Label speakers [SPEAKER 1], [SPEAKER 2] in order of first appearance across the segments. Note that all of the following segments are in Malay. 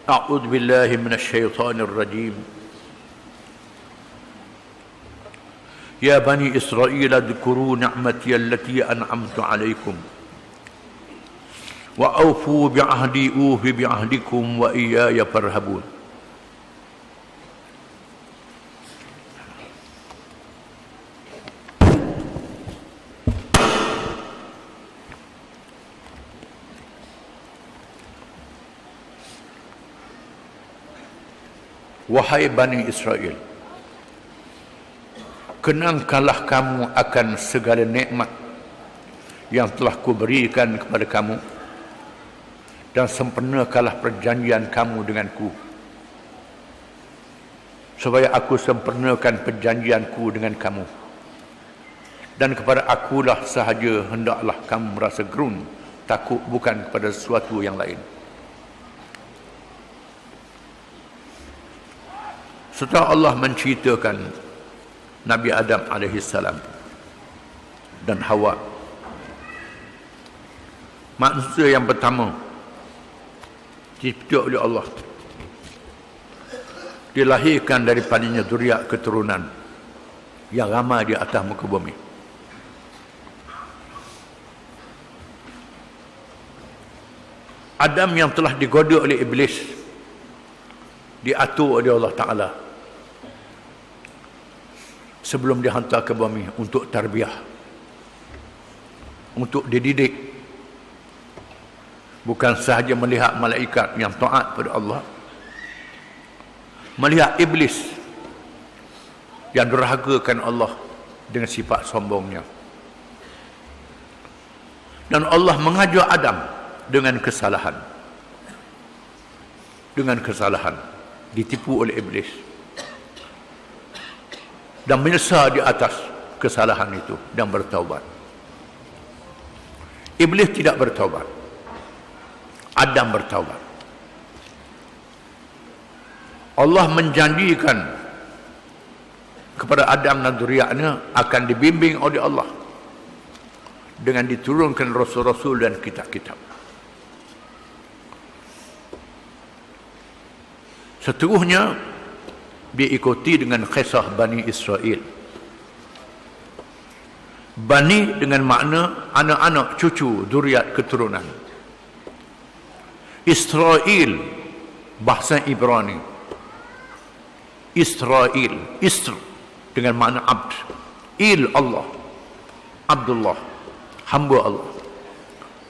[SPEAKER 1] أعوذ بالله من الشيطان الرجيم. يا بني إسرائيل اذكروا نعمتي التي أنعمت عليكم وأوفوا بعهدي أوف بعهدكم وإياي فارهبون. Wahai Bani Israel, kenangkanlah kamu akan segala nikmat yang telah kuberikan kepada kamu, dan sempurnakanlah perjanjian kamu denganku, supaya aku sempurnakan perjanjianku dengan kamu, dan kepada akulah sahaja hendaklah kamu merasa gerun takut, bukan kepada sesuatu yang lain. Setelah Allah menceritakan Nabi Adam AS dan Hawa, manusia yang pertama dicipta oleh Allah, dilahirkan daripadanya zuriat keturunan yang ramai di atas muka bumi. Adam yang telah digoda oleh Iblis diatur oleh Allah Ta'ala sebelum dihantar ke bumi untuk tarbiyah, untuk dididik. Bukan sahaja melihat malaikat yang taat pada Allah, melihat iblis yang derhagakan Allah dengan sifat sombongnya. Dan Allah mengajar Adam dengan kesalahan, ditipu oleh iblis, dan menyesal di atas kesalahan itu dan bertaubat. Iblis tidak bertaubat, Adam bertaubat. Allah menjanjikan kepada Adam dan zuriatnya akan dibimbing oleh Allah dengan diturunkan rasul-rasul dan kitab-kitab. Seterusnya diikuti dengan kisah Bani Israel. Bani dengan makna anak-anak, cucu, zuriat, keturunan. Israel bahasa Ibrani. Israel, Isr dengan makna abd. Il Allah, Abdullah, hamba Allah.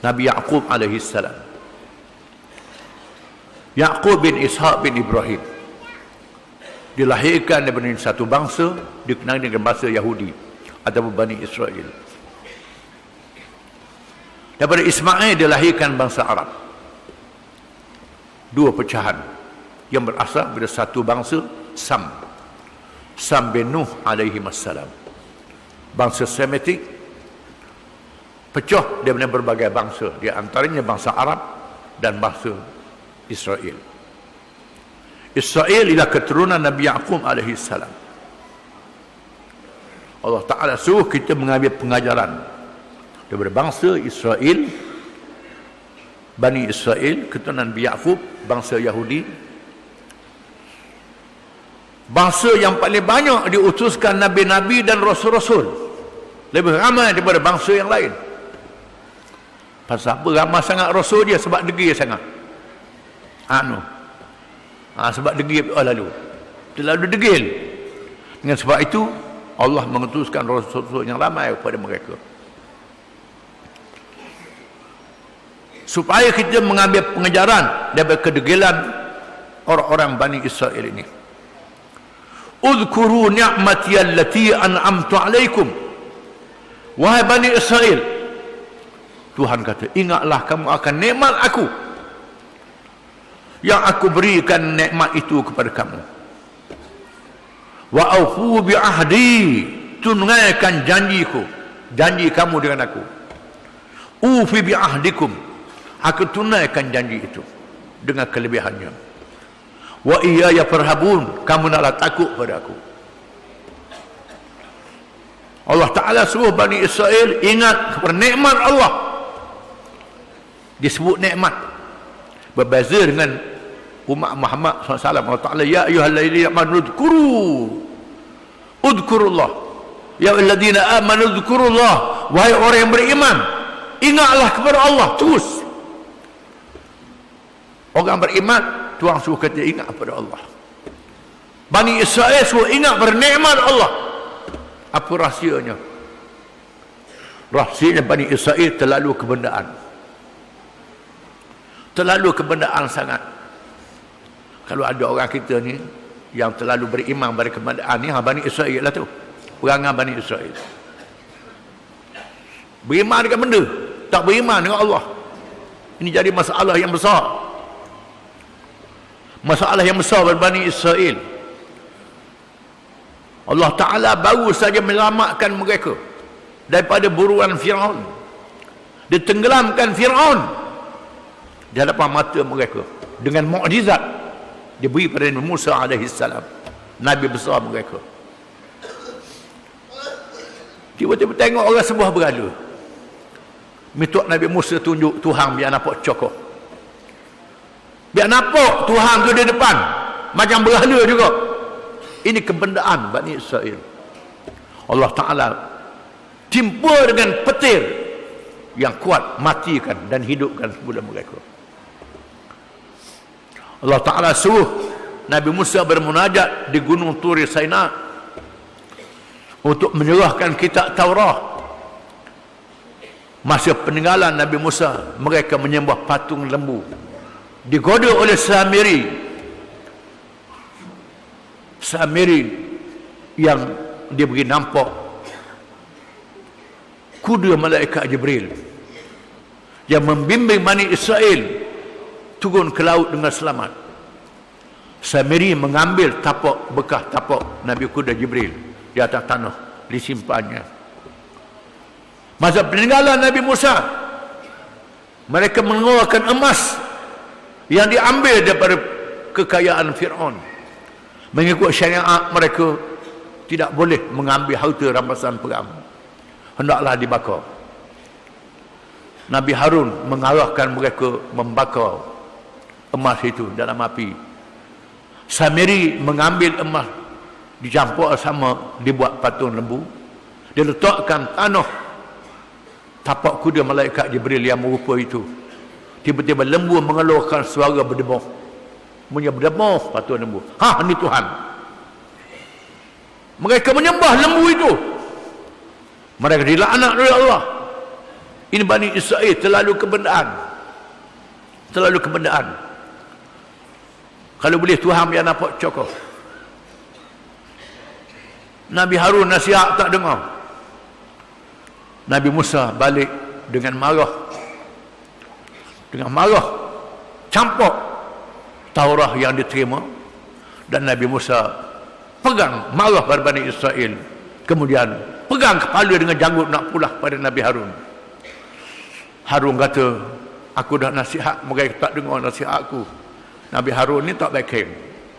[SPEAKER 1] Nabi Yaqub alaihi salam. Yaqub bin Ishaq bin Ibrahim dilahirkan daripada satu bangsa dikenal dengan bahasa Yahudi ataupun Bani Israel. Daripada Ismail dilahirkan bangsa Arab. Dua pecahan yang berasal dari satu bangsa, Sam bin Nuh alaihi wassalam. Bangsa Semitik pecah daripada berbagai bangsa, di antaranya bangsa Arab dan bangsa Israel. Israel ialah keturunan Nabi Yaqub alaihi salam. Allah Ta'ala suruh kita mengambil pengajaran daripada bangsa Israel, Bani Israel, keturunan Nabi Yaqub, bangsa Yahudi. Bangsa yang paling banyak diutuskan Nabi-Nabi dan Rasul-Rasul, lebih ramai daripada bangsa yang lain. Pasal apa ramai sangat Rasul dia? Sebab degil sangat. Sebab degil lalu terlalu degil. Dengan sebab itu Allah mengutuskan Rasul yang ramai kepada mereka, supaya kita mengambil pengajaran daripada kedegilan orang-orang Bani Israel ini. Udhkuru ni'mati allati an'amtu alaikum. Wahai Bani Israel, Tuhan kata, ingatlah kamu akan nikmat aku yang aku berikan nikmat itu kepada kamu. Wa aufu bi ahdi, tunaikan janjiku, janji kamu dengan aku. Ufi bi ahdikum, aku tunaikan janji itu dengan kelebihannya. Wa iyaya farhabun, kamu naklah takut pada aku. Allah Ta'ala suruh Bani Israel ingat kepada nikmat Allah. Disebut nikmat, berbeza dengan umat Muhammad SAW. Allah Ta'ala, ya ayyuhalladzina amanu udhkurullah, ya ayyuhalladzina amanu udhkurullah, wahai orang yang beriman, ingatlah kepada Allah terus. Orang beriman, Tuhan suruh kata ingat kepada Allah. Bani Israel suruh ingat bernikmat Allah. Apa rahsianya? Rahsianya Bani Israel terlalu kebendaan. Terlalu kebendaan sangat. Kalau ada orang kita ni yang terlalu beriman pada kebendaan ni, Bani Israel lah tu. Perangai Bani Israel. Beriman dengan benda, tak beriman dengan Allah. Ini jadi masalah yang besar. Masalah yang besar bagi Bani Israel. Allah Ta'ala baru saja menyelamatkan mereka daripada buruan Fir'aun. Dia tenggelamkan Fir'aun di hadapan mata mereka dengan mukjizat diberi pada Nabi Musa AS, Nabi besar mereka. Tiba-tiba tengok orang sebuah berhala. Minta Nabi Musa tunjuk Tuhan biar nampak cokoh. Biar nampak Tuhan tu di depan. Macam berhala juga. Ini kebendaan Bani Israel. Allah Ta'ala timpa dengan petir yang kuat, matikan dan hidupkan semula mereka. Allah Ta'ala suruh Nabi Musa bermunajat di Gunung Turi Saina untuk menyerahkan kitab Taurat. Masa peninggalan Nabi Musa, mereka menyembah patung lembu, digoda oleh Samiri yang diberi nampak kuda malaikat Jibril yang membimbing Bani Israel turun ke laut dengan selamat. Samiri mengambil tapak, bekas tapak Nabi kuda Jibril di atas tanah, disimpannya. Masa peninggalan Nabi Musa, mereka mengeluarkan emas yang diambil daripada kekayaan Fir'aun. Mengikut syariat mereka, tidak boleh mengambil harta rampasan perang, hendaklah dibakar. Nabi Harun mengarahkan mereka membakar emas itu dalam api. Samiri mengambil emas, dicampur sama, dibuat patung lembu, dia letakkan tanah tapak kuda malaikat Jibril yang merupa itu. Tiba-tiba lembu mengeluarkan suara berdebah. Punya berdebah patung lembu. Ini Tuhan. Mereka menyembah lembu itu. Mereka dilaknat oleh Allah. Ini Bani Israel terlalu kebendaan. Terlalu kebendaan. Kalau boleh Tuhan biar nampak cokoh. Nabi Harun nasihat tak dengar. Nabi Musa balik dengan marah. Dengan marah campur Taurat yang diterima, dan Nabi Musa pegang marah pada Bani Israel. Kemudian pegang kepala dengan janggut nak pulah pada Nabi Harun. Harun kata, aku dah nasihat, mereka tak dengar nasihat aku. Nabi Harun ni tak baik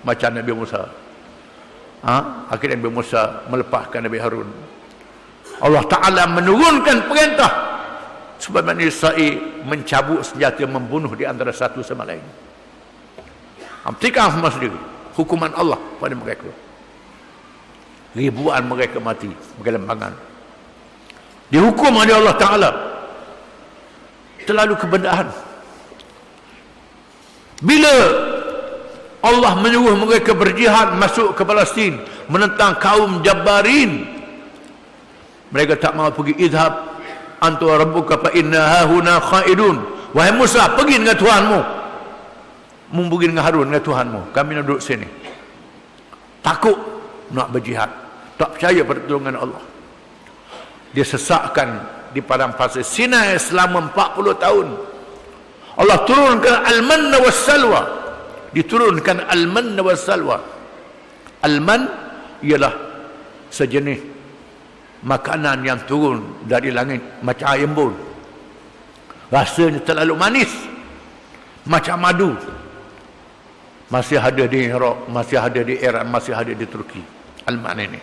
[SPEAKER 1] macam Nabi Musa. Akhirnya Nabi Musa melepaskan Nabi Harun. Allah Ta'ala menurunkan perintah supaya Bani Israel mencabut senjata, membunuh di antara satu sama lain. Tikam semua sendiri hukuman Allah pada mereka. Ribuan mereka mati bergelimpangan, dihukum oleh Allah Ta'ala. Terlalu kebendaan. Bila Allah menyuruh mereka berjihad masuk ke Palestin menentang kaum Jabbarin, mereka tak mahu pergi. Idhab antu rabbuka fa inna hahuna khaidun. Wahai Musa, pergi dengan Tuhanmu. Pergi dengan Harun, dengan Tuhanmu. Kami nak duduk sini. Takut nak berjihad, tak percaya pada pertolongan Allah. Dia sesakkan di padang pasir Sinai selama 40 tahun. Allah turunkan al-manna was-salwa. Diturunkan al-manna was-salwa. Al-man ialah sejenis makanan yang turun dari langit macam air embun. Rasanya terlalu manis, macam madu. Masih ada di Iraq, masih ada di Iran, masih ada di Turki. Al-man ini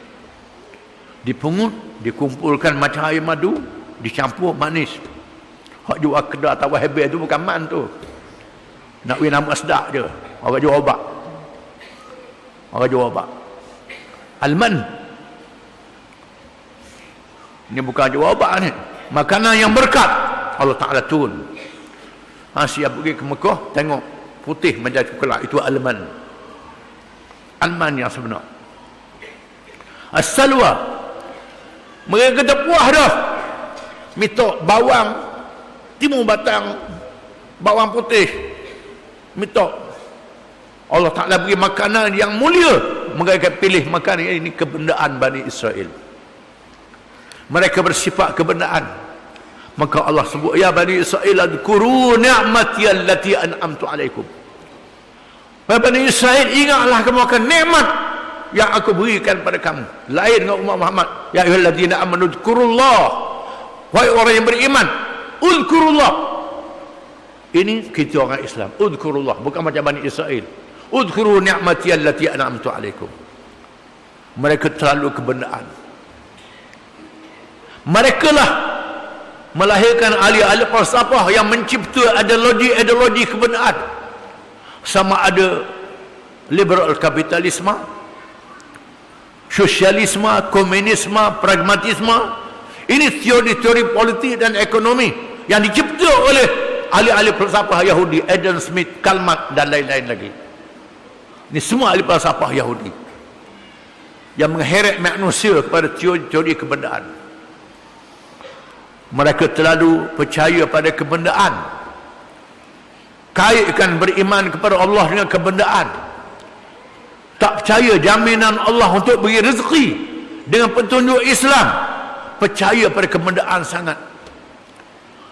[SPEAKER 1] dipungut, dikumpulkan macam air madu, dicampur manis. Hak jual kedai atau hebat tu bukan man tu, nak win nama sedap je. Orang jual obat. Orang jual obat. Alman. Ini bukan jual obat ni. Makanan yang berkat. Allah Ta'ala turun. Siap pergi ke Mekah, tengok putih menjadi coklat. Itu alman. Alman yang sebenar. As-salwa. Mereka kata puas dah. Minta bawang timun batang, bawang putih. Minta. Allah Ta'ala beri makanan yang mulia. Mereka pilih makanan ini kebendaan Bani Israel. Mereka bersifat kebendaan. Maka Allah sebut, ya Bani Israel, adkuru ni'mati allati an'amtu alaikum. Bani Israel, ingatlah kamu akan nikmat yang aku berikan pada kamu. Lain dengan umat Muhammad. Ya ayyuhalladzina amanu dzkurullah. Wahai orang yang beriman, uzkurullah. Ini kita orang Islam. Uzkurullah, bukan macam Bani Israel. Uzkuru ni'mati allati an'amtu alaikum. Mereka terlalu kebendaan. Mereka lah melahirkan ahli-ahli falsafah yang mencipta ideologi kebendaan. Sama ada liberal kapitalisme, sosialisme, komunisme, pragmatisme. Ini teori-teori politik dan ekonomi yang dicipta oleh ahli-ahli falsafah Yahudi, Adam Smith, Karl Marx dan lain-lain lagi. Ini semua ahli falsafah Yahudi yang mengheret manusia kepada teori-teori kebendaan. Mereka terlalu percaya pada kebendaan. Kaitkan beriman kepada Allah dengan kebendaan. Tak percaya jaminan Allah untuk beri rezeki dengan petunjuk Islam. Percaya pada kebendaan sangat.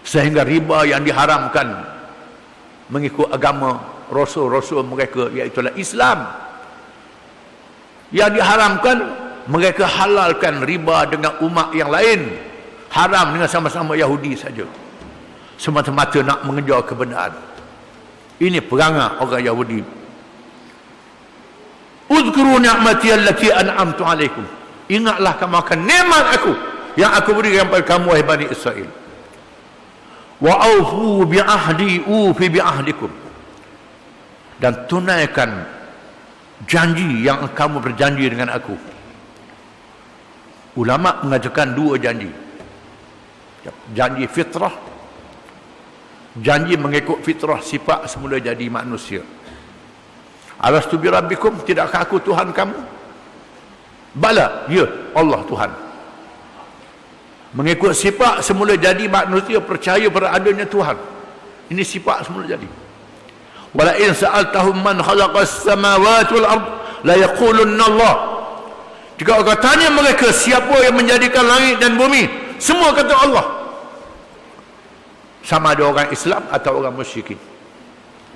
[SPEAKER 1] Sehingga riba yang diharamkan mengikut agama rasul-rasul mereka, iaitulah Islam. Yang diharamkan, mereka halalkan riba dengan umat yang lain. Haram dengan sama-sama Yahudi saja. Semata-mata nak mengejar kebendaan. Ini perangai orang Yahudi. Uzkuru ni'mati allati an'amtu alaikum. Ingatlah kamu akan nikmat aku yang aku berikan kepada kamu, wahai Bani Israel. Wa aufu bi ahdi ufi bi ahdikum. Dan tunaikan janji yang kamu berjanji dengan aku. Ulama mengajarkan dua janji. Janji fitrah, janji mengikut fitrah sifat semula jadi manusia. Alastu bi rabbikum, tidakkah aku Tuhan kamu? Bala, ya, Allah Tuhan. Mengikut sifat semula jadi manusia, percaya pada adanya Tuhan. Ini sifat semula jadi. Wala in sa'altahum man khalaqas samawati wal ard la yaqulunna Allah. Jika kau tanya mereka siapa yang menjadikan langit dan bumi, semua kata Allah. Sama ada orang Islam atau orang musyrikin.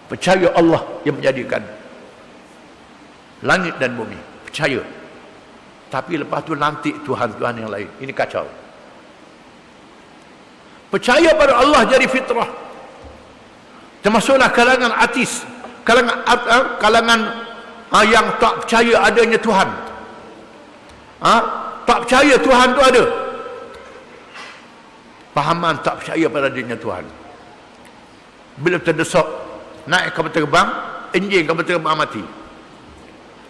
[SPEAKER 1] Percaya Allah yang menjadikan langit dan bumi. Percaya. Tapi lepas tu nanti Tuhan-Tuhan yang lain. Ini kacau. Percaya pada Allah jadi fitrah. Termasuklah kalangan ateis. Kalangan yang tak percaya adanya Tuhan. Tak percaya Tuhan tu ada. Pahaman tak percaya pada adanya Tuhan. Bila terdesak, naik kapal terbang, enjin kapal terbang mati.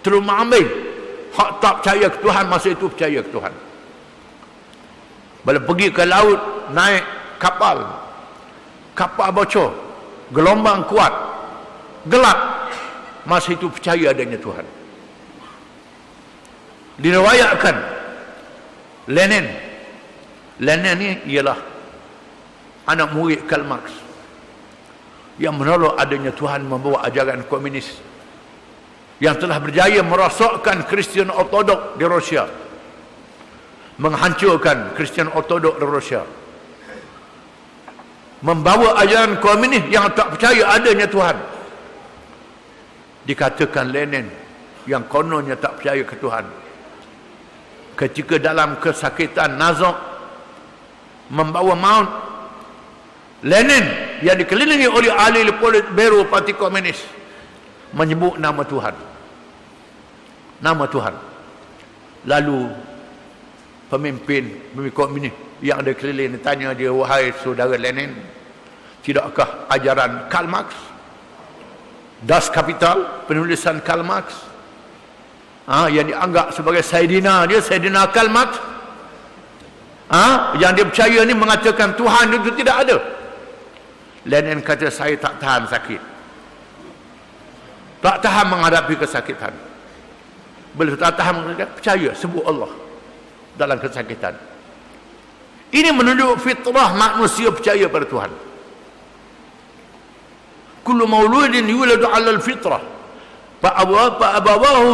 [SPEAKER 1] Terus mengambil hak tak percaya ke Tuhan, masa itu percaya ke Tuhan. Bila pergi ke laut, naik kapal bocor, gelombang kuat, gelap, masa itu percaya adanya Tuhan. Diriwayatkan Lenin ni ialah anak murid Karl Marx yang menolak adanya Tuhan, membawa ajaran komunis yang telah berjaya merosakkan Kristian Ortodok di Rusia, menghancurkan Kristian Ortodok di Rusia, membawa ajaran komunis yang tak percaya adanya Tuhan. Dikatakan Lenin yang kononnya tak percaya ke Tuhan, ketika dalam kesakitan nazak membawa maut, Lenin yang dikelilingi oleh ahli Politburo Parti Komunis menyebut nama Tuhan. Nama Tuhan. Lalu pemimpin komunis yang ada keliling tanya dia, wahai saudara Lenin, tidakkah ajaran Karl Marx Das Kapital, penulisan Karl Marx, yang dianggap sebagai Sayyidina Karl Marx, yang dia percaya ni mengatakan Tuhan itu tidak ada. Lenin kata, saya tak tahan sakit, tak tahan menghadapi kesakitan. Bila tak tahan, percaya sebut Allah dalam kesakitan. Ini menunjuk fitrah manusia percaya pada Tuhan. Kullu mauludin yuladu 'ala al-fitrah fa abawahu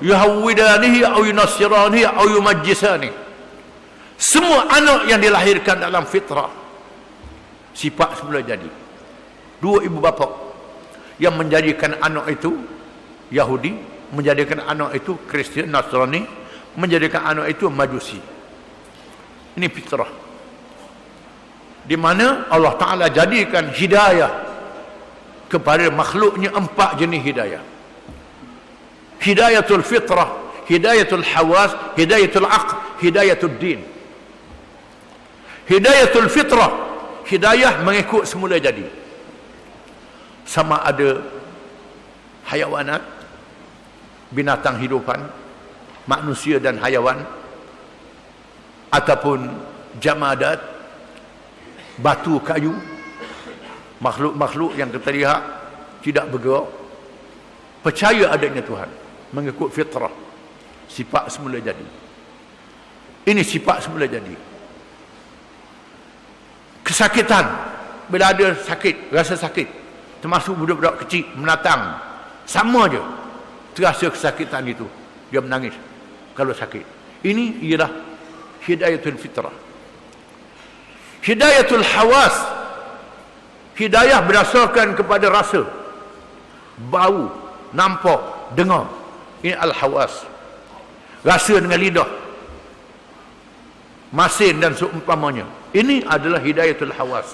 [SPEAKER 1] yuhawwidanihi aw yunassiranihi aw yumajjisanihi. Semua anak yang dilahirkan dalam fitrah, sifat semula jadi. Dua ibu bapa yang menjadikan anak itu Yahudi, menjadikan anak itu Kristian, Nasrani, menjadikan anak itu Majusi. Ini fitrah, di mana Allah Ta'ala jadikan hidayah kepada makhluknya 4 jenis hidayah. Hidayatul fitrah, hidayatul hawas, hidayatul aql, hidayatul din. Hidayatul fitrah, hidayah mengikut semula jadi. Sama ada hayawanat, binatang hidupan, manusia dan hayawan, ataupun jamadat, batu, kayu, makhluk-makhluk yang kita lihat tidak bergerak, percaya adanya Tuhan mengikut fitrah, sifat semula jadi. Ini sifat semula jadi. Kesakitan, bila ada sakit, rasa sakit, termasuk budak-budak kecil menatang, sama je terasa kesakitan itu, dia menangis kalau sakit. Ini ialah hidayatul fitrah. Hidayatul hawas, hidayah berdasarkan kepada rasa, bau, nampak, dengar. Ini al-hawas, rasa dengan lidah, masin dan seumpamanya. Ini adalah hidayatul hawas.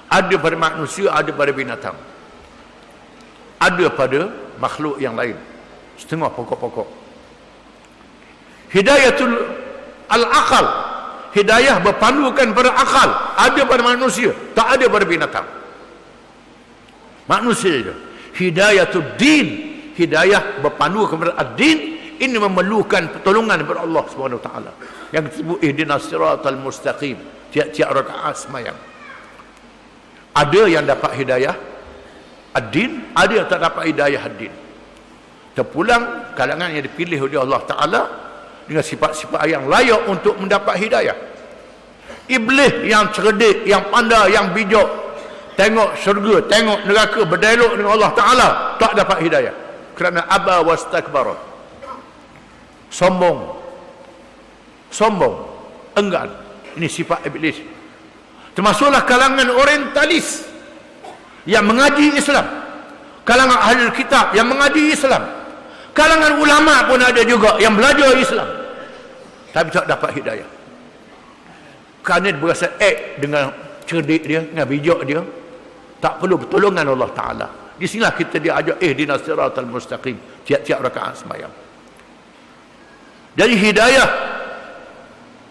[SPEAKER 1] Ada pada manusia, ada pada binatang, ada pada makhluk yang lain, setengah pokok-pokok. Hidayatul al-aqal, hidayah berpandukan pada akal, ada pada manusia, tak ada pada binatang. Manusia je. Hidayatul din, hidayah berpandu kepada ad-din, ini memerlukan pertolongan daripada Allah Subhanahu Wa Taala. Yang disebut ihdinas siratal mustaqim, tiap-tiap rakaat sembahyang. Ada yang dapat hidayah ad-din, ada yang tak dapat hidayah ad-din. Terpulang kalangan yang dipilih oleh Allah Taala dengan sifat-sifat yang layak untuk mendapat hidayah. Iblis yang cerdik, yang pandai, yang bijak, tengok syurga, tengok neraka, berdialog dengan Allah Ta'ala, tak dapat hidayah kerana aba wastakbara, sombong, enggan. Ini sifat iblis. Termasuklah kalangan orientalis yang mengaji Islam, kalangan ahli kitab yang mengaji Islam, kalangan ulama pun ada juga yang belajar Islam tapi tak dapat hidayah kerana dia berasa dengan cerdik dia, dengan bijak dia, tak perlu pertolongan Allah Ta'ala. Di sinilah kita diajak ihdinas siratal mustaqim tiap-tiap rakaat sembahyang. Jadi hidayah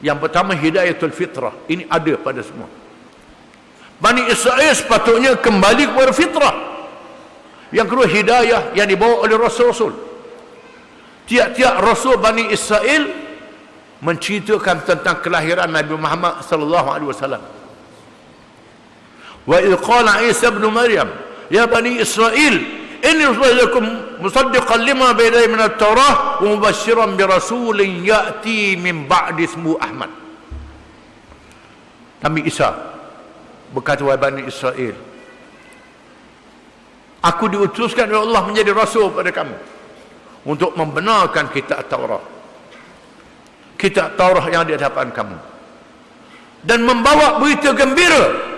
[SPEAKER 1] yang pertama, hidayatul fitrah, ini ada pada semua. Bani Israel sepatutnya kembali kepada fitrah. Yang kedua, hidayah yang dibawa oleh Rasul-Rasul. Tiap-tiap Rasul Bani Israel menceritakan tentang kelahiran Nabi Muhammad sallallahu alaihi wasallam. Wa idh qala Isa ibn Maryam ya Bani Israel inni rasulukum musaddiqan lima bayna yadayya min at-taurah wa mubasyshiran bi rasulin ya'ti min ba'di ismuhu Ahmad. Nabi Isa berkata, wahai Bani Israel, aku diutuskan oleh Allah menjadi rasul pada kamu untuk membenarkan kitab Taurat, kitab Taurat yang di hadapan kamu, dan membawa berita gembira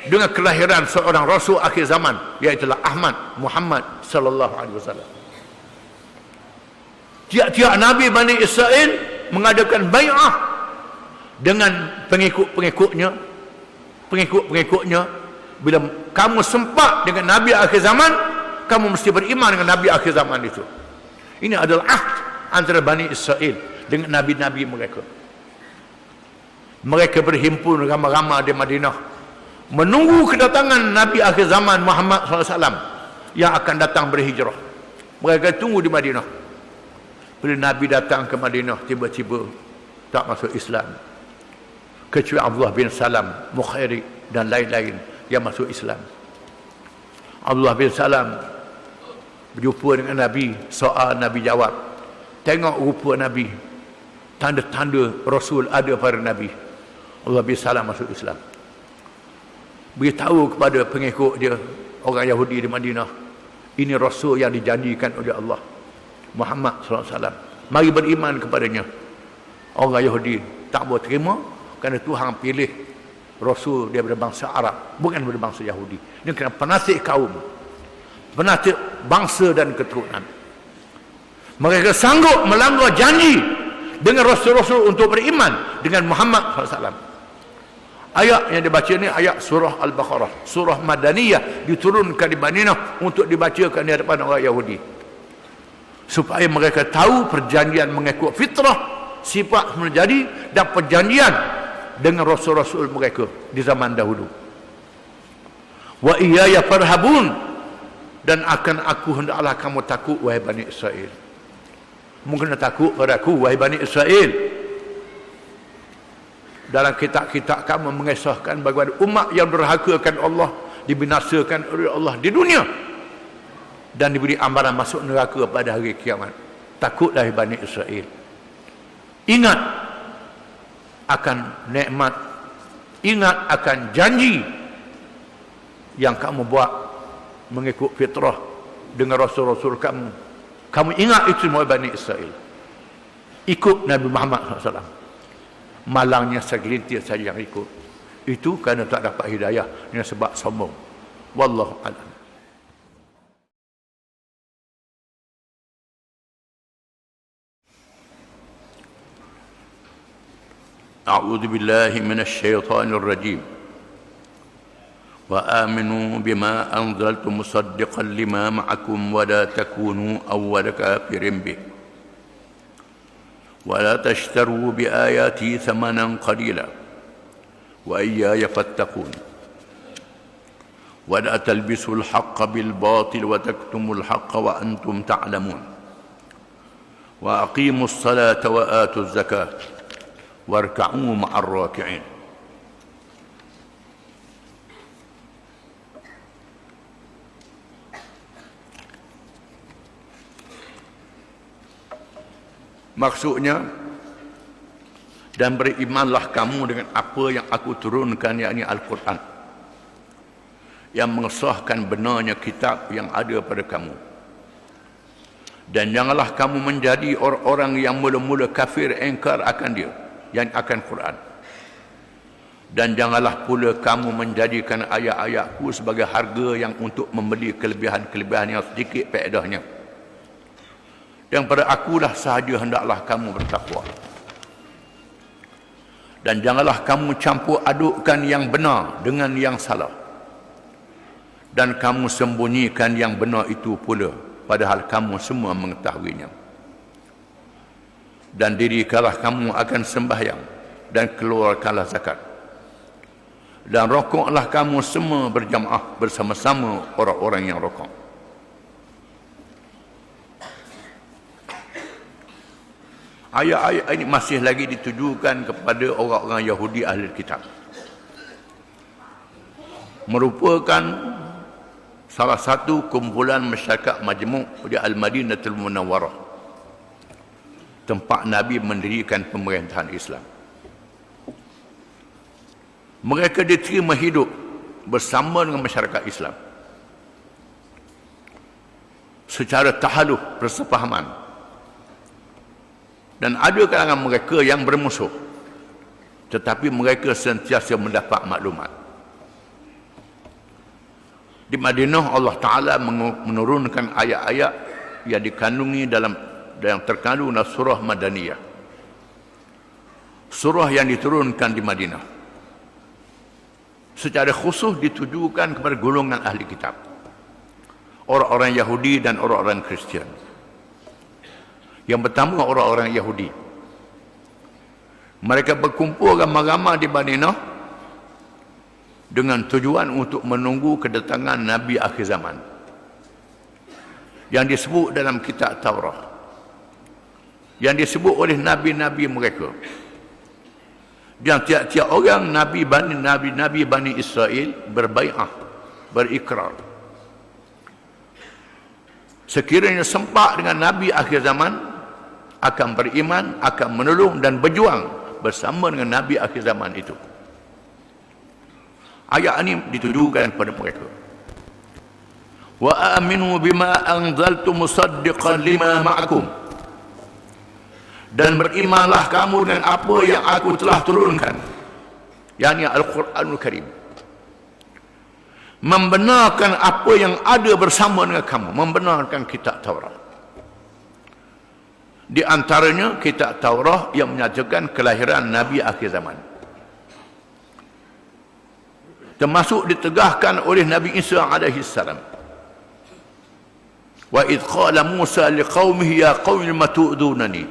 [SPEAKER 1] dengan kelahiran seorang rasul akhir zaman, iaitu Ahmad Muhammad sallallahu alaihi wasallam. Tiap-tiap nabi Bani Israel mengadakan bai'ah dengan pengikut-pengikutnya. Bila kamu sempat dengan nabi akhir zaman, kamu mesti beriman dengan nabi akhir zaman itu. Ini adalah ahd antara Bani Israel dengan nabi-nabi mereka. Mereka berhimpun ramai-ramai di Madinah menunggu kedatangan nabi akhir zaman Muhammad SAW yang akan datang berhijrah. Mereka tunggu di Madinah. Bila Nabi datang ke Madinah, tiba-tiba tak masuk Islam. Kecuali Abdullah bin Salam, Mukhairi dan lain-lain yang masuk Islam. Abdullah bin Salam berjumpa dengan Nabi, soal Nabi jawab. Tengok rupa Nabi, tanda-tanda Rasul ada pada Nabi. Abdullah bin Salam masuk Islam. Beritahu kepada pengikut dia, orang Yahudi di Madinah, ini Rasul yang dijanjikan oleh Allah, Muhammad SAW. Mari beriman kepadanya. Orang Yahudi tak boleh terima kerana Tuhan pilih Rasul daripada bangsa Arab, bukan daripada bangsa Yahudi. Dia kena penasih kaum, penasih bangsa dan keturunan. Mereka sanggup melanggar janji dengan Rasul-Rasul untuk beriman dengan Muhammad SAW. Ayat yang dibaca ni ayat surah Al-Baqarah, surah Madaniyah, diturunkan di Madinah untuk dibacakan di hadapan orang Yahudi, supaya mereka tahu perjanjian mengikut fitrah sifat menjadi dan perjanjian dengan Rasul-Rasul mereka di zaman dahulu. Wa iyaya farhabun, dan akan aku hendaklah kamu takut wahai Bani Israel. Mungkin takut pada aku wahai Bani Israel. Dalam kitab-kitab kamu mengisahkan bagaimana umat yang durhakakan Allah dibinasakan oleh Allah di dunia dan diberi amaran masuk neraka pada hari kiamat. Takutlah Bani Israel. Ingat akan nikmat, ingat akan janji yang kamu buat mengikut fitrah dengan Rasul-Rasul kamu. Kamu ingat itu semua Bani Israel. Ikut Nabi Muhammad SAW. Malangnya segelintir saja yang ikut. Itu kerana tak dapat hidayah, dengan sebab sombong. Wallahu a'lam. A'udzu billahi minasy syaithanir rajim. Wa aminu bima anzaltu musaddiqan lima ma'akum wa la takunu awwala kafirin bih. ولا تشتروا بآياتي ثمنا قليلا وإياي فاتقون ولا تلبسوا الحق بالباطل وتكتموا الحق وأنتم تعلمون وأقيموا الصلاة وآتوا الزكاة واركعوا مع الراكعين. Maksudnya, dan berimanlah kamu dengan apa yang aku turunkan, yakni Al-Quran, yang mengesahkan benarnya kitab yang ada pada kamu. Dan janganlah kamu menjadi orang-orang yang mula-mula kafir engkar akan dia, yang akan Quran. Dan janganlah pula kamu menjadikan ayat-ayatku sebagai harga yang untuk membeli kelebihan-kelebihan yang sedikit faedahnya. Yang pada akulah sahaja hendaklah kamu bertakwa. Dan janganlah kamu campur adukkan yang benar dengan yang salah. Dan kamu sembunyikan yang benar itu pula, padahal kamu semua mengetahuinya. Dan dirikanlah kamu akan sembahyang, dan keluarkanlah zakat. Dan rokoklah kamu semua berjamaah bersama-sama orang-orang yang rokok. Ayat-ayat ini masih lagi ditujukan kepada orang-orang Yahudi ahli kitab. Merupakan salah satu kumpulan masyarakat majmuk di Al-Madinatul Munawwarah, tempat Nabi mendirikan pemerintahan Islam. Mereka diterima hidup bersama dengan masyarakat Islam secara tahaluf, persefahaman. Dan ada kalangan mereka yang bermusuh, tetapi mereka sentiasa mendapat maklumat. Di Madinah Allah Ta'ala menurunkan ayat-ayat yang dikandungi dalam yang terkandung dalam surah Madaniyah, surah yang diturunkan di Madinah, secara khusus ditujukan kepada golongan ahli kitab, orang-orang Yahudi dan orang-orang Kristian. Yang pertama, orang-orang Yahudi. Mereka berkumpul ramai-ramai di Madinah dengan tujuan untuk menunggu kedatangan Nabi akhir zaman. yang disebut dalam kitab Taurat, yang disebut oleh nabi-nabi mereka, yang tiap-tiap orang nabi Bani Israel berbai'ah, berikrar. Sekiranya sempat dengan nabi akhir zaman, akan beriman, akan menolong dan berjuang bersama dengan nabi akhir zaman itu. Ayat ini ditujukan kepada mereka. Wa aminu bima anzaltu musaddiqan lima ma'akum, dan berimanlah kamu dengan apa yang aku telah turunkan, yakni Al-Quranul Karim, membenarkan apa yang ada bersama dengan kamu, membenarkan kitab Taurat. Di antaranya kitab Taurat yang menyatakan kelahiran Nabi akhir zaman, termasuk ditegahkan oleh Nabi Isa alaihi salam. Wa idh qala Musa liqaumihi ya qaumi lima tu'dunani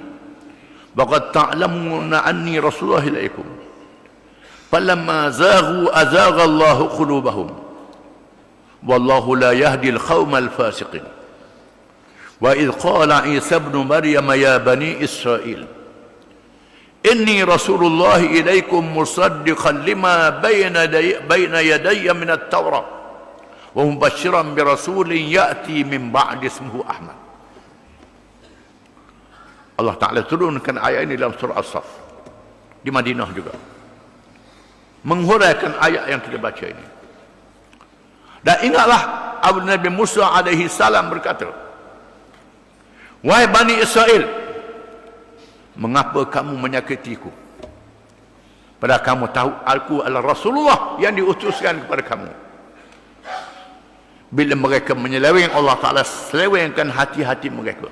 [SPEAKER 1] waqad ta'lamuna anni rasulullah ilaikum falamma zaghu azagha Allahu qulubahum wallahu la yahdi al-qauma al-fasiqin. Wa idh qala Isa ibn Maryam ya bani Israil inni rasulullah ilaikum musaddiqan lima bayna yadayya min at-Tawrah wa mubashiran bi rasulin ya'ti min ba'di ismuhu Ahmad. Allah Ta'ala turunkan ayat ini dalam surah As-Saff di Madinah juga, menghuraikan ayat yang kita baca ini. Dan ingatlah Nabi Musa alaihi salam berkata, wahai Bani Israel, mengapa kamu menyakitiku? Padahal kamu tahu aku adalah Rasulullah yang diutuskan kepada kamu. Bila mereka menyeleweng, Allah Ta'ala selewengkan hati-hati mereka,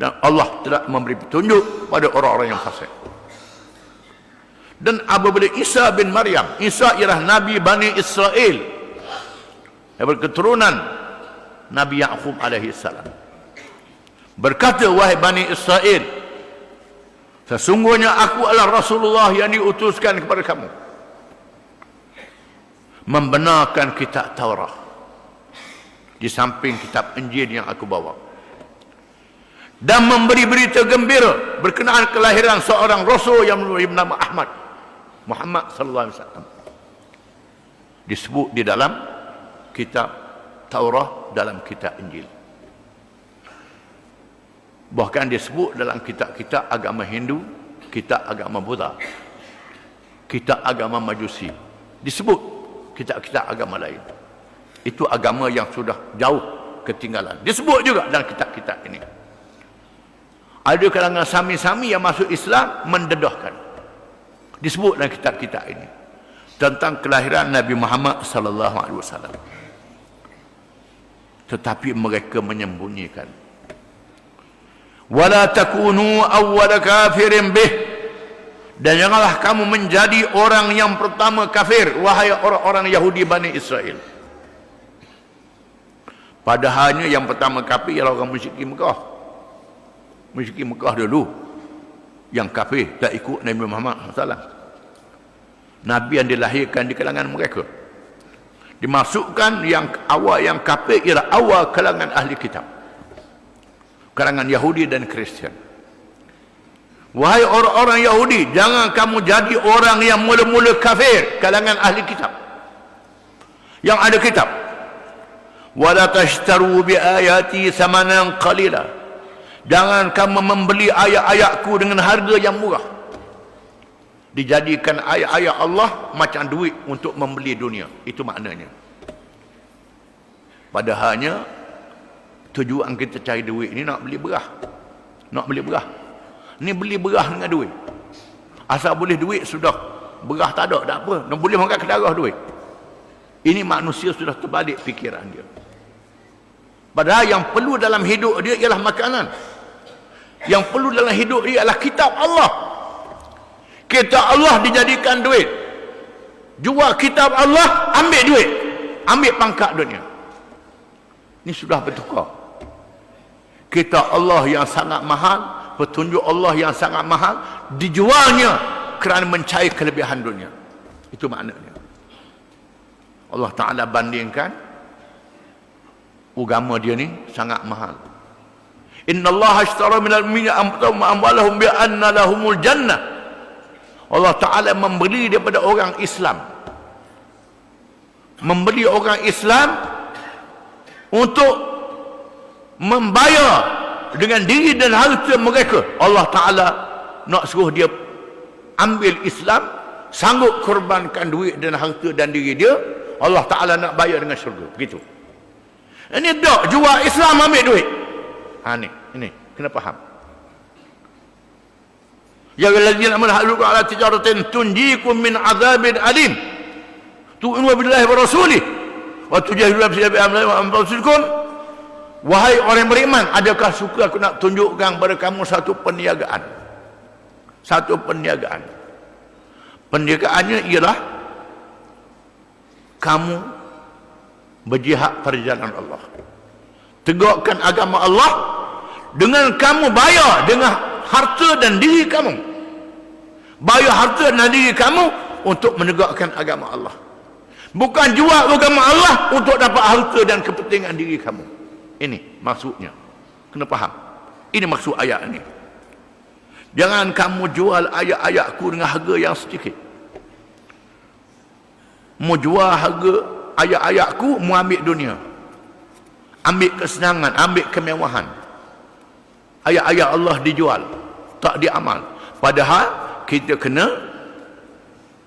[SPEAKER 1] dan Allah tidak memberi petunjuk pada orang-orang yang fasik. Dan apabila Isa bin Maryam, Isa ialah Nabi Bani Israel dari keturunan Nabi Ya'qub alaihi salam, berkata, wahai Bani Israel, sesungguhnya aku adalah Rasulullah yang diutuskan kepada kamu, membenarkan kitab Taurat di samping kitab Injil yang aku bawa, dan memberi berita gembira berkenaan kelahiran seorang Rasul yang bernama Ahmad, Muhammad sallallahu alaihi wasallam. Disebut di dalam kitab Taurat, dalam kitab Injil, bahkan disebut dalam kitab-kitab agama Hindu, kitab agama Buddha, kitab agama Majusi, disebut kitab-kitab agama lain. Itu agama yang sudah jauh ketinggalan, disebut juga dalam kitab-kitab ini. Ada kalangan sami-sami yang masuk Islam mendedahkan, disebut dalam kitab-kitab ini tentang kelahiran Nabi Muhammad sallallahu alaihi wasallam, tetapi mereka menyembunyikan. Wala takunu awwala kafirin bih, dan janganlah kamu menjadi orang yang pertama kafir, wahai orang-orang Yahudi Bani Israel. Padahalnya yang pertama kafir ialah orang musyrikin Mekah. Musyrikin Mekah dulu yang kafir, tak ikut Nabi Muhammad SAW. Nabi yang dilahirkan di kalangan mereka, dimasukkan yang awal yang kafir ialah awal kalangan ahli kitab, kalangan Yahudi dan Kristian. Wahai orang-orang Yahudi, jangan kamu jadi orang yang mula-mula kafir, kalangan ahli kitab yang ada kitab. Wala tashtaru bi ayati samanan qalila, jangan kamu membeli ayat-ayatku dengan harga yang murah. Dijadikan ayat-ayat Allah macam duit untuk membeli dunia, itu maknanya. Padahalnya tujuan kita cari duit ni nak beli berah, nak beli berah. Ni beli berah dengan duit. Asal boleh duit sudah, berah tak ada, tak apa. Nak boleh makan ke darah duit. Ini manusia sudah terbalik fikiran dia. Padahal yang perlu dalam hidup dia ialah makanan. Yang perlu dalam hidup dia ialah kitab Allah. Kitab Allah dijadikan duit. Jual kitab Allah, ambil duit, ambil pangkat dunia. Ini sudah bertukar. Kitab Allah yang sangat mahal, petunjuk Allah yang sangat mahal, dijualnya kerana mencari kelebihan dunia. Itu maknanya. Allah Ta'ala bandingkan agama dia ni sangat mahal. Innallaha ashtara minal mu'minina amwalahum bi anna lahumul jannah. Allah Ta'ala membeli daripada orang Islam, membeli orang Islam untuk membayar dengan diri dan harta mereka. Allah Ta'ala nak suruh dia ambil Islam, sanggup korbankan duit dan harta dan diri dia. Allah Ta'ala nak bayar dengan syurga. Begitu. Ini tak jual Islam ambil duit. Ini kena faham. Ya ayyuhallazina amanu halukum ala tijaratin tunjikum min adzabin alim tu'minu billahi wa rasulih wa tujahiduna fi sabilillahi wa anfusikum. Wahai orang beriman, adakah suka aku nak tunjukkan kepada kamu satu perniagaan? Satu perniagaan. Perniagaannya ialah kamu berjihad pada jalan Allah, tegakkan agama Allah dengan kamu bayar dengan harta dan diri kamu. Bayar harta dan diri kamu untuk menegakkan agama Allah. Bukan jual agama Allah untuk dapat harta dan kepentingan diri kamu. Ini maksudnya. Kena faham. Ini maksud ayat ini. Jangan kamu jual ayat-ayatku dengan harga yang sedikit. Mau jual harga ayat-ayatku, mau ambil dunia, ambil kesenangan, ambil kemewahan. Ayat-ayat Allah dijual, tak diamal. Padahal kita kena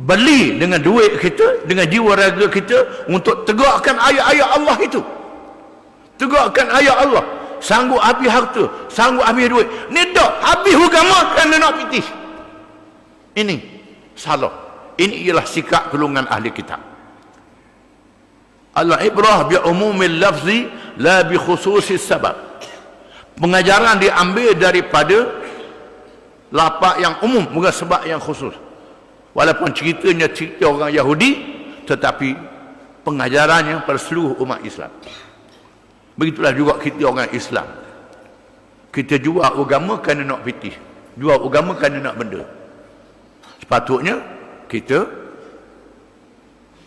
[SPEAKER 1] beli dengan duit kita, dengan jiwa raga kita, untuk tegakkan ayat-ayat Allah itu. Tegakkan ayat Allah. Sanggup habis harta, sanggup habis duit. Ni tak habis agama kerana nak pitih. Ini salah. Ini ialah sikap golongan ahli kitab. Al-ibrah bi umumil lafzi la bi khususis sabab. Pengajaran diambil daripada lapak yang umum, bukan sebab yang khusus. Walaupun ceritanya cerita orang Yahudi, tetapi pengajarannya pada seluruh umat Islam. Begitulah juga kita orang Islam. Kita jual agama kerana nak pitih, jual agama kerana nak benda. Sepatutnya kita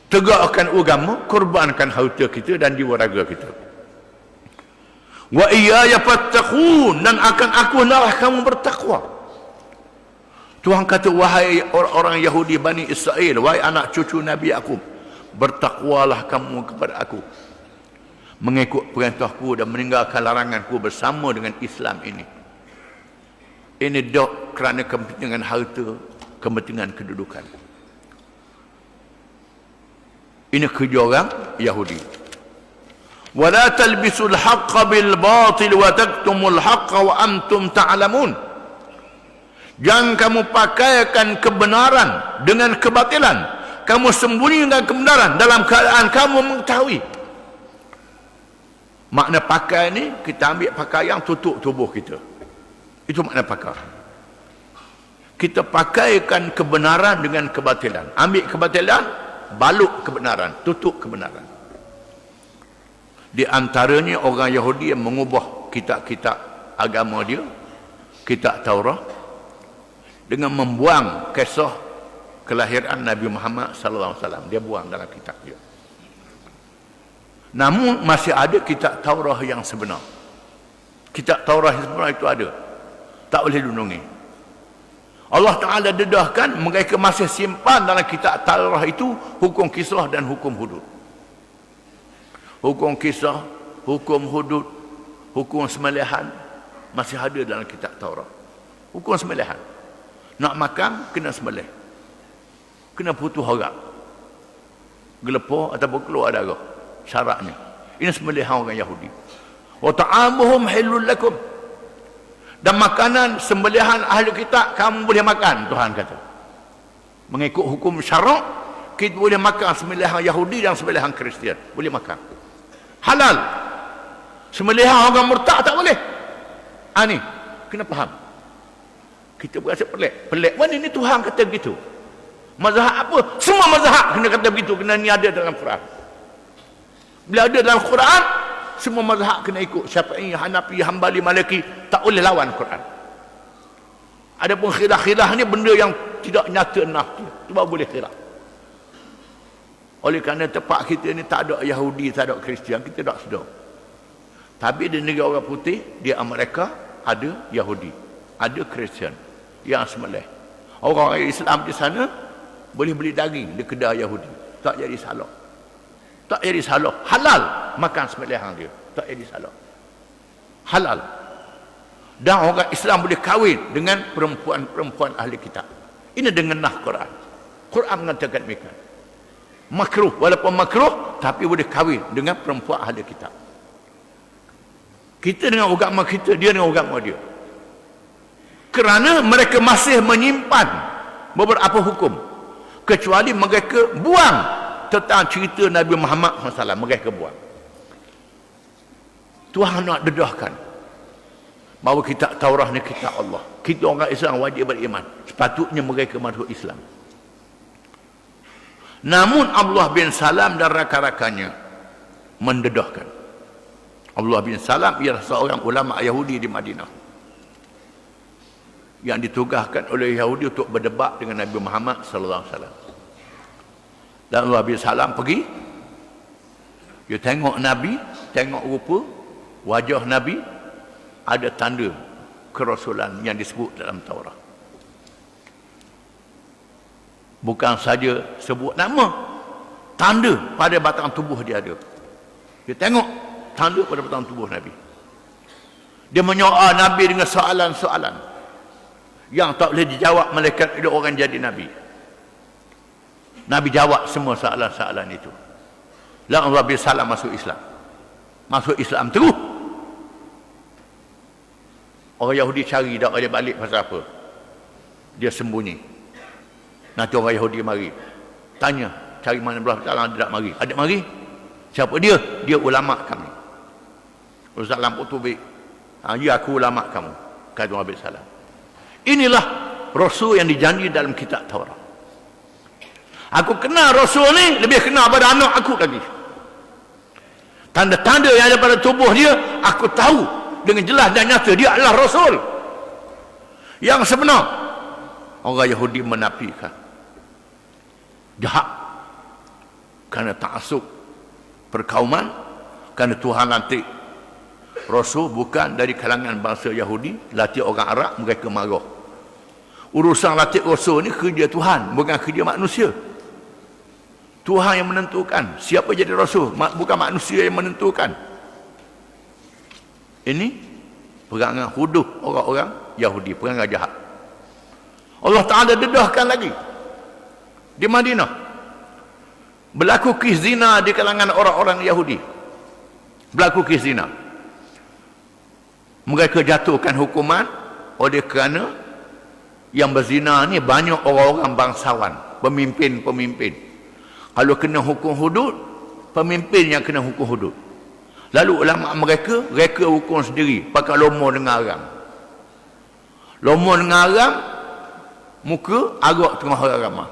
[SPEAKER 1] tegakkan agama, korbankan harta kita dan jiwa raga kita. Wa iyaya fattaqun, dan akan aku naklah kamu bertakwa. Tuhan kata, wahai orang-orang Yahudi Bani Israel, wahai anak cucu Nabi aku, bertakwalah kamu kepada aku, mengikut perintahku dan meninggalkan laranganku bersama dengan Islam ini. Ini dok kerana kepentingan harta, kepentingan kedudukan. Ini kerja orang Yahudi. Wala talbisul haqqa bil batil wa taktumul haqqa wa antum ta'lamun. Jangan kamu pakaikan kebenaran dengan kebatilan. Kamu sembunyikan kebenaran dalam keadaan kamu mengetahui. Makna pakai ni, kita ambil pakaian tutup tubuh kita. Itu makna pakai. Kita pakaikan kebenaran dengan kebatilan. Ambil kebatilan, balut kebenaran, tutup kebenaran. Di antaranya orang Yahudi yang mengubah kitab-kitab agama dia, kitab Taurat, dengan membuang kisah kelahiran Nabi Muhammad sallallahu alaihi wasallam. Dia buang dalam kitab dia. Namun masih ada kitab Taurat yang sebenar. Kitab Taurat yang sebenar itu ada. Tak boleh dilindungi. Allah Ta'ala dedahkan mereka masih simpan dalam kitab Taurat itu hukum kisah dan hukum hudud. Hukum kisah, hukum hudud, hukum sembelihan masih ada dalam kitab Taurat. Hukum sembelihan. Nak makan, kena sembelih. Kena putus harap. Gelepar ataupun keluar darah. Syaratnya. Ini sembelihan orang Yahudi. Wa ta'amuhum halul lakum. Dan makanan sembelihan ahli kitab kamu boleh makan, Tuhan kata. Mengikut hukum syarak, kita boleh makan sembelihan Yahudi dan sembelihan Kristian. Boleh makan. Halal. Sembelihan orang murtad tak boleh. Ni kena faham. Kita berasa pelik. Pelik mana ni Tuhan kata begitu. Mazhab apa? Semua mazhab kena kata begitu, kena ni ada dalam Quran. Bila ada dalam Quran, semua mazhab kena ikut. Syafi'i, Hanafi, Hambali, Maliki, tak boleh lawan Quran. Adapun khilaf-khilaf ni benda yang tidak nyata nafsu, tu baru boleh khilaf. Oleh kerana tempat kita ni tak ada Yahudi, tak ada Kristian, kita tak sedar. Tapi di negara orang putih, di Amerika ada Yahudi, ada Kristian yang sembelih. Orang Islam di sana boleh beli daging di kedai Yahudi, tak jadi salah. Tak jadi salah. Halal makan sembelihan dia, tak jadi salah. Halal. Dan orang Islam boleh kahwin dengan perempuan-perempuan ahli kitab. Ini dengan nah Quran. Quran mengatakan mereka makruh, walaupun makruh tapi boleh kahwin dengan perempuan ahli kitab. Kita dengan agama kita, dia dengan agama dia. Kerana mereka masih menyimpan beberapa hukum, kecuali mereka buang tentang cerita Nabi Muhammad SAW. Mereka buang. Tuhan nak dedahkan bahawa kitab Taurat ni kitab Allah. Kita orang Islam wajib beriman. Sepatutnya mereka masuk Islam. Namun Abdullah bin Salam dan rakan-rakannya mendedahkan. Abdullah bin Salam ialah seorang ulama Yahudi di Madinah yang ditugaskan oleh Yahudi untuk berdebat dengan Nabi Muhammad sallallahu alaihi wasallam. Dan Abdullah bin Salam pergi, dia tengok Nabi, tengok rupa wajah Nabi, ada tanda kerasulan yang disebut dalam Taurat. Bukan saja sebut nama, tanda pada batang tubuh dia ada. Dia tengok tanda pada batang tubuh Nabi. Dia menyoal Nabi dengan soalan-soalan yang tak boleh dijawab malaikat bila orang jadi Nabi. Nabi jawab semua soalan-soalan itu. Lalu Allah bin Salam masuk Islam. Masuk Islam terus. Orang Yahudi cari tak dia balik pasal apa. Dia sembunyi. Nanti orang Yahudi mari. Tanya, cari mana belah Taala, dia tak mari. Ada mari? Siapa dia? Dia ulama kami. Ustaz lampu tubik. Ya, aku ulama kamu. Kata Nabi Salam. Inilah Rasul yang dijanji dalam kitab Taurat. Aku kenal Rasul ni lebih kenal pada anak aku lagi. Tanda-tanda yang ada pada tubuh dia, aku tahu dengan jelas dan nyata dia adalah Rasul yang sebenar. Orang Yahudi menafikan. Jahat. Kerana ta'asub perkauman, kerana Tuhan lantik Rasul bukan dari kalangan bangsa Yahudi, latih orang Arab, mereka marah. Urusan latih Rasul ni kerja Tuhan, bukan kerja manusia. Tuhan yang menentukan siapa jadi Rasul, bukan manusia yang menentukan. Ini perangai huduh orang-orang Yahudi, perangai jahat. Allah Ta'ala dedahkan lagi di Madinah berlaku kes zina di kalangan orang-orang Yahudi. Berlaku kes zina, mereka jatuhkan hukuman oleh kerana yang berzina ni banyak orang-orang bangsawan, pemimpin-pemimpin. Kalau kena hukum hudud, pemimpin yang kena hukum hudud. Lalu ulama mereka hukum sendiri pakai lomo dengan aram. Lomo dengan aram, muka arak tengah orang ramah.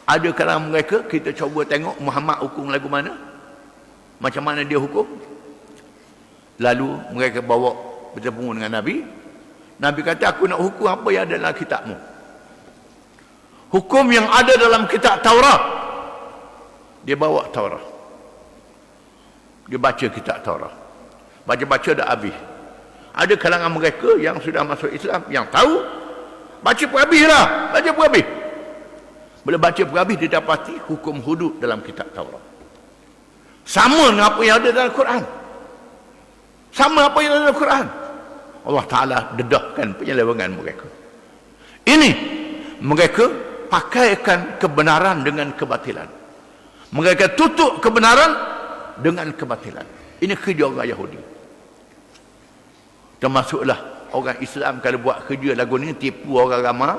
[SPEAKER 1] Ada kalangan mereka, kita cuba tengok Muhammad hukum lagu mana, macam mana dia hukum. Lalu mereka bawa bertemu dengan Nabi. Nabi kata, aku nak hukum apa yang ada dalam kitabmu. Hukum yang ada dalam kitab Taurat. Dia bawa Taurat. Dia baca kitab Taurat. Baca-baca dah habis. Ada kalangan mereka yang sudah masuk Islam, yang tahu, baca pun habis lah. Baca pun habis. Bila baca pun habis, dia dapati hukum hudud dalam kitab Taurat. Sama dengan apa yang ada dalam Quran. Sama apa yang ada dalam Quran. Allah Ta'ala dedahkan penyelewengan mereka. Ini mereka pakaikan kebenaran dengan kebatilan. Mereka tutup kebenaran dengan kebatilan. Ini kerja orang Yahudi. Termasuklah orang Islam kalau buat kerja lagu ni, tipu orang ramai.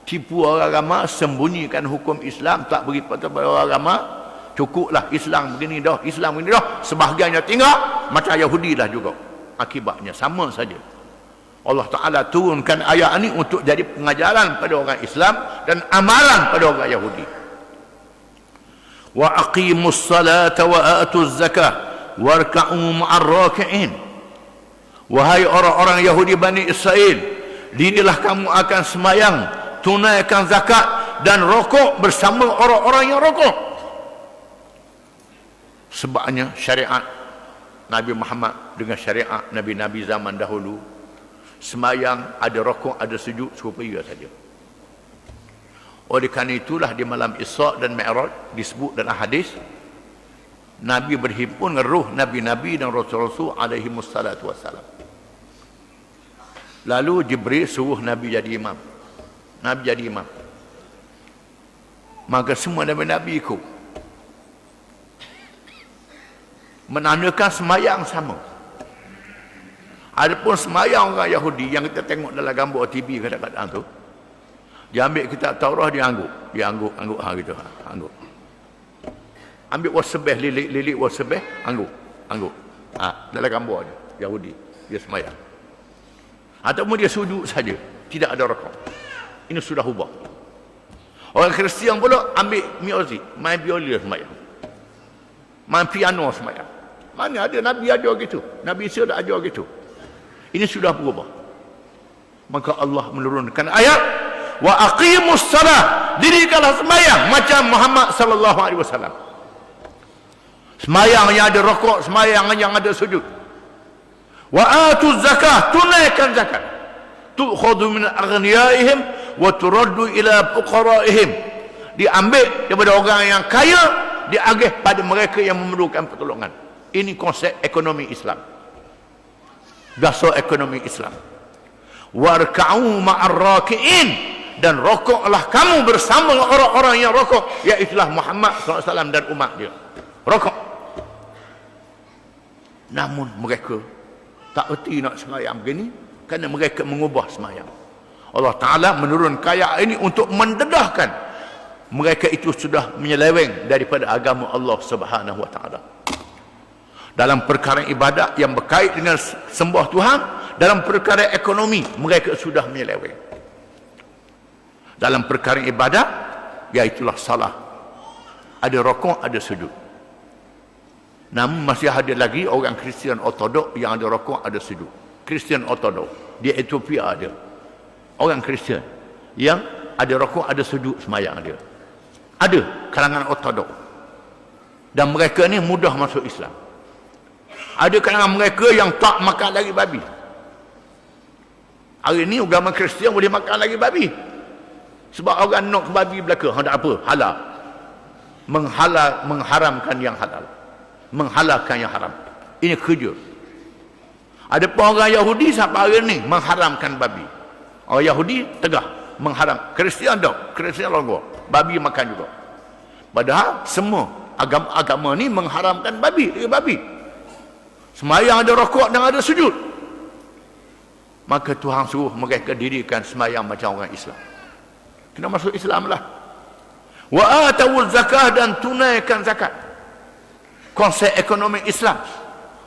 [SPEAKER 1] Tipu orang ramai, sembunyikan hukum Islam, tak beri pada orang ramai. Cukuplah Islam begini dah, Islam begini dah. Sebahagiannya tinggal, macam Yahudi lah juga. Akibatnya sama saja. Allah Ta'ala turunkan ayat ini untuk jadi pengajaran pada orang Islam dan amalan pada orang Yahudi. Wa aqimus salata wa atuz zakah warka'u ma'ar raki'in. Wahai orang-orang Yahudi Bani Israel, dinilah kamu akan semayang, tunaikan zakat dan rokok bersama orang-orang yang rokok. Sebabnya syariat Nabi Muhammad dengan syariat Nabi-Nabi zaman dahulu, semayang ada rokok, ada sujud, supaya saja. Oleh kerana itulah di malam Isra' dan Mi'raj disebut dalam hadis, Nabi berhimpun dengan ruh Nabi-Nabi dan Rasul-Rasul alaihi wassalatu wassalam. Lalu Jibril suruh Nabi jadi imam. Nabi jadi imam. Maka semua Nabi-Nabi ikut. Menandakan semayang sama. Adapun semayang orang Yahudi yang kita tengok dalam gambar TV kadang-kadang tu, dia ambil kitab Taurah, dia angguk gitu, angguk. Ambil wasbih, lilik wasbih, angguk. Dalam gambar dia Yahudi, dia semayang. Ataupun dia sujud saja, tidak ada rakaat. Ini sudah ubah. Orang Kristian pula ambil muzik, main biola semayang, main piano semayang. Mana ada Nabi ajar gitu, Nabi Isa dah ajar gitu. Ini sudah berubah. Maka Allah menurunkan ayat, wa aqimus salah, dirikanlah semayang macam Muhammad sallallahu alaihi wasallam. Semayang yang ada rakaat, semayang yang ada sujud. Wa atuz zakah, tunaikan zakat. Tu'khadhu min aghniyaihim wa turaddu ila fuqaraihim. Diambil daripada orang yang kaya, diagih pada mereka yang memerlukan pertolongan. Ini konsep ekonomi Islam. Dasar ekonomi Islam. Warka'u ma'ar raki'in, dan rokoklah kamu bersama orang-orang yang rokok, iaitulah Muhammad SAW dan umat dia. Rokok. Namun mereka tak erti nak semayang begini, kerana mereka mengubah semayang. Allah Ta'ala menurunkan ayat ini untuk mendedahkan mereka itu sudah menyeleweng daripada agama Allah Subhanahu Wa Ta'ala. Dalam perkara ibadat yang berkait dengan sembah Tuhan, dalam perkara ekonomi mereka sudah menyeleweng. Dalam perkara ibadat, iaitulah salah, ada rokok, ada sujud. Namun masih ada lagi orang Kristian Ortodok yang ada rokok, ada sujud. Kristian Ortodok di Ethiopia ada orang Kristian yang ada rokok, ada sujud semayang dia. Ada kalangan Ortodok, dan mereka ni mudah masuk Islam. Ada kalangan mereka yang tak makan lagi babi. Hari ni agama Kristian boleh makan lagi babi. Sebab orang nak babi belaka, hendak apa? Halal. Mengharamkan yang halal, menghalalkan yang haram. Ini kerja. Ada pun orang Yahudi sampai hari ni mengharamkan babi. Orang Yahudi tegah mengharam. Kristian tak, Kristian longgar, babi makan juga. Padahal semua agama ni mengharamkan babi. Semayang ada rokok dan ada sujud. Maka Tuhan suruh mereka dirikan semayang macam orang Islam. Kena masuk Islam lah. Wa atawul zakah, dan tunaikan zakat. Konsep ekonomi Islam.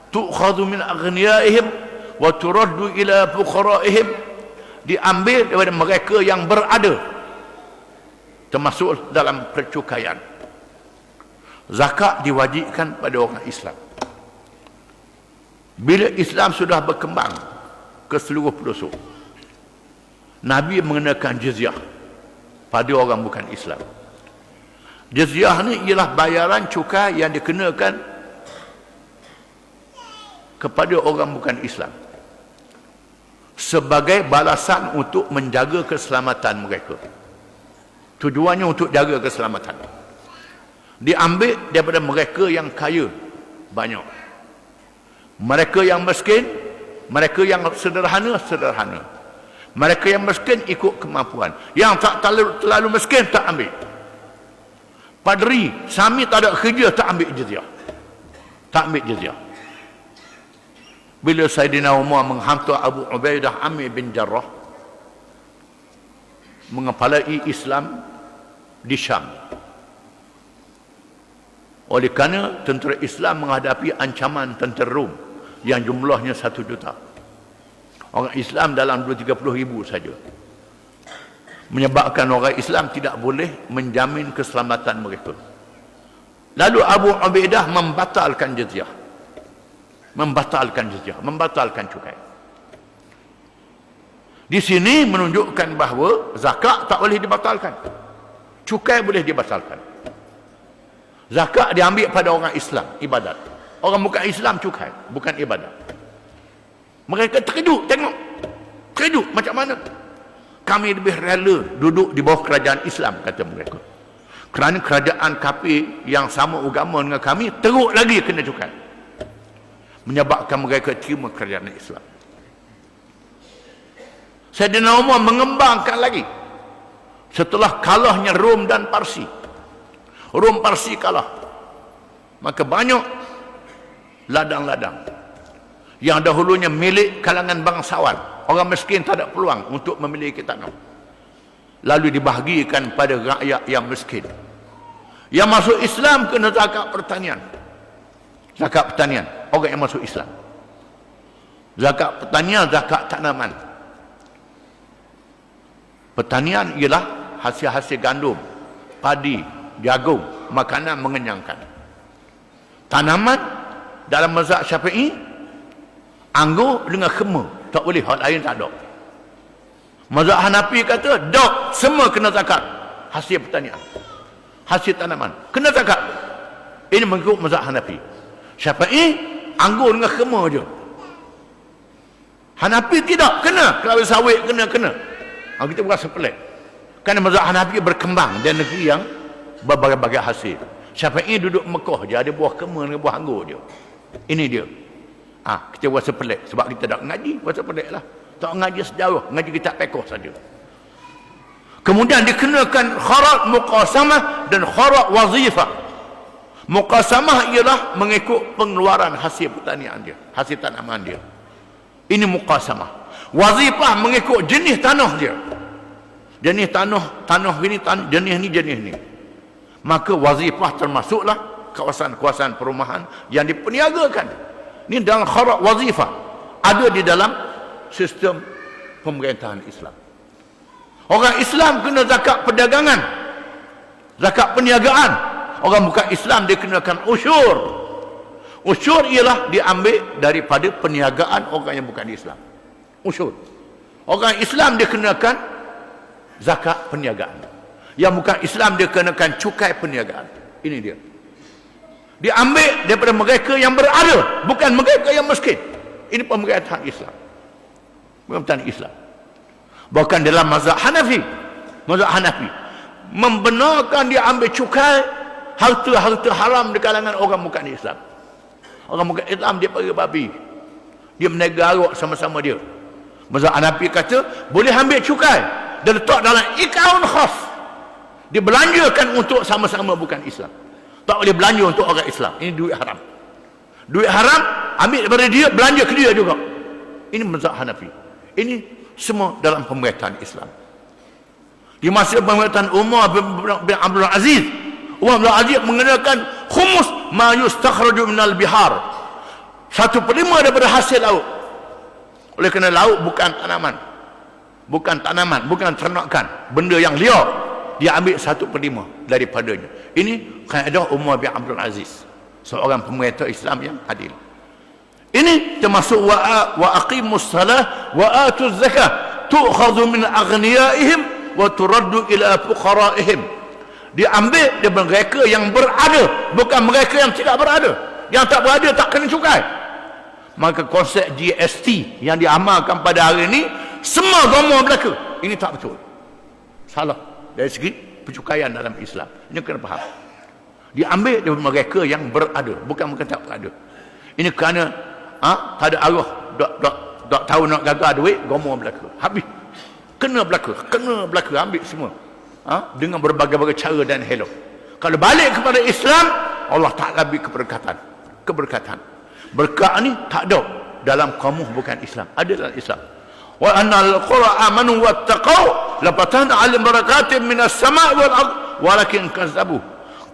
[SPEAKER 1] Tu'khadhu min aghniyaihim wa turaddu ila fuqaraihim, diambil daripada mereka yang berada, termasuk dalam percukaian. Zakat diwajibkan pada orang Islam. Bila Islam sudah berkembang ke seluruh pelosok, Nabi mengenakan jizyah pada orang bukan Islam. Jizyah ni ialah bayaran cukai yang dikenakan kepada orang bukan Islam sebagai balasan untuk menjaga keselamatan mereka. Tujuannya untuk jaga keselamatan. Diambil daripada mereka yang kaya banyak, mereka yang miskin, mereka yang sederhana, mereka yang miskin ikut kemampuan, yang tak terlalu miskin tak ambil. Padri sami tak ada kerja, tak ambil jizyah. Bila Saidina Umar menghantar Abu Ubaidah Amir bin Jarrah mengepalai Islam di Syam, oleh kerana tentera Islam menghadapi ancaman tentera Rom yang jumlahnya 1 juta. Orang Islam dalam 2-30 ribu saja, menyebabkan orang Islam tidak boleh menjamin keselamatan mereka. Lalu Abu Ubaidah membatalkan jizyah, membatalkan cukai. Di sini menunjukkan bahawa zakat tak boleh dibatalkan, cukai boleh dibatalkan. Zakat diambil pada orang Islam, ibadat. Orang bukan Islam cukai, bukan ibadah. Mereka terkejut tengok. Terkejut macam mana? Kami lebih rela duduk di bawah kerajaan Islam, kata mereka. Kerana kerajaan kafir yang sama agama dengan kami teruk lagi kena cukai. Menyebabkan mereka terima kerajaan Islam. Sayyidina Umar mengembangkan lagi. Setelah kalahnya Rom dan Parsi. Rom Parsi kalah. Maka banyak ladang-ladang yang dahulunya milik kalangan bangsawan. Orang miskin tak ada peluang untuk memiliki tanah. Lalu dibahagikan pada rakyat yang miskin. Yang masuk Islam kena zakat pertanian. Zakat pertanian. Orang yang masuk Islam. Zakat pertanian, zakat tanaman. Pertanian ialah hasil-hasil gandum, padi, jagung, makanan mengenyangkan. Tanaman dalam mazhab Syafi'i, anggur dengan khemar, tak boleh, hal lain tak ada. Mazhab Hanafi kata, dok, semua kena zakat. Hasil pertanian, hasil tanaman, kena zakat. Ini mengikut mazhab Hanafi. Syafi'i, anggur dengan khemar je. Hanafi tidak, kena. Kelapa sawit kena. Kita berasa pelik. Kerana mazhab Hanafi berkembang di negeri yang berbagai-bagai hasil. Syafi'i duduk Mekah je, ada buah kemar dengan buah anggur je. Ini dia. Kita berasa pelik sebab kita tak ngaji, berasa pelik lah. Tak ngaji sejarah, ngaji kitab fiqh saja. Kemudian dikenakan kharat muqasamah dan kharat wazifah. Muqasamah ialah mengikut pengeluaran hasil pertanian dia, hasil tanaman dia. Ini muqasamah. Wazifah mengikut jenis tanah dia. Jenis tanah ini, jenis ni. Maka wazifah termasuklah kawasan-kawasan perumahan yang diperniagakan. Ini dalam kharat wazifah. Ada di dalam sistem pemerintahan Islam. Orang Islam kena zakat perdagangan, zakat perniagaan. Orang bukan Islam dia kenakan usyur. Usyur ialah diambil daripada perniagaan orang yang bukan Islam. Usyur. Orang Islam dia kenakan zakat perniagaan. Yang bukan Islam dia kenakan cukai perniagaan. Ini dia. Diambil daripada mereka yang berada, bukan mereka yang miskin. Ini pemerintahan Islam. Pemerintahan Islam. Bahkan dalam mazhab Hanafi, membenarkan dia ambil cukai harta-harta haram di kalangan orang bukan Islam. Orang bukan Islam dia pergi babi. Dia menaga arak sama-sama dia. Mazhab Hanafi kata boleh ambil cukai dan letak dalam akaun khas. Dia belanjakan untuk sama-sama bukan Islam. Tak boleh belanja untuk orang Islam. Ini duit haram. Duit haram ambil daripada dia, belanja ke dia juga. Ini mazhab Hanafi. Ini semua dalam pemerintahan Islam. Di masa pemerintahan Umar bin Abdul Aziz, Umar bin Abdul Aziz mengenakan khumus ma yustakhraju minal bihar. 1/5 daripada hasil laut. Oleh kerana laut bukan tanaman. Bukan ternakan. Benda yang liar. Dia ambil 1/5 daripadanya. Ini kaedah Umar bin Abdul Aziz, seorang pemerintah Islam yang adil. Ini termasuk wa aqimus salah wa atuz zakah tu'khadhu min aghniyaihim wa turaddu ila fuqaraihim. Diambil daripada mereka yang berada, bukan mereka yang tidak berada. Yang tak berada tak kena cukai. Maka konsep GST yang diamalkan pada hari ini semua agama belaka. Ini tak betul. Salah dari segi pencukaian dalam Islam. Ini kena faham. Diambil daripada mereka yang berada, bukan mereka tak berada. Ini kerana tak ada arah, tak tahu nak gagal duit, agama belaka. Habis. Kena belaka, ambil semua. Dengan berbagai-bagai cara dan helok. Kalau balik kepada Islam, Allah Ta'ala beri keberkatan. Berkat ni tak ada dalam kamus bukan Islam, ada dalam Islam. Wa annal qura amanu wattaqau lapatan 'alim barakatin minas sama' wal ard walakin kazzabu.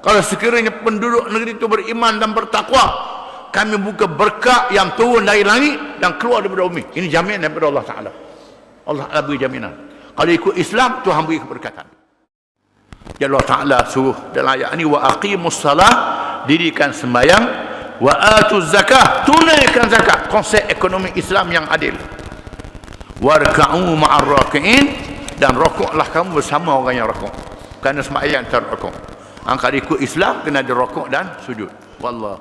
[SPEAKER 1] Kalau sekiranya penduduk negeri itu beriman dan bertakwa, kami buka berkat yang turun dari langit dan keluar daripada bumi. Ini jaminan daripada Allah Ta'ala. Allah Ta'ala beri jaminan. Kalau ikut Islam, Tuhan beri keberkatan. Jadi Allah Ta'ala suruh dalam ayat ini, wa aqimus salah, dirikan sembahyang, wa atuz zakah, tunaikan zakat. Konsep ekonomi Islam yang adil. Warka'u ma'ar raki'in, dan rokoklah kamu bersama orang yang rokok. Kerana sembahyang terrokok. Kalau ikut Islam kena ada rokok dan sujud. Wallah.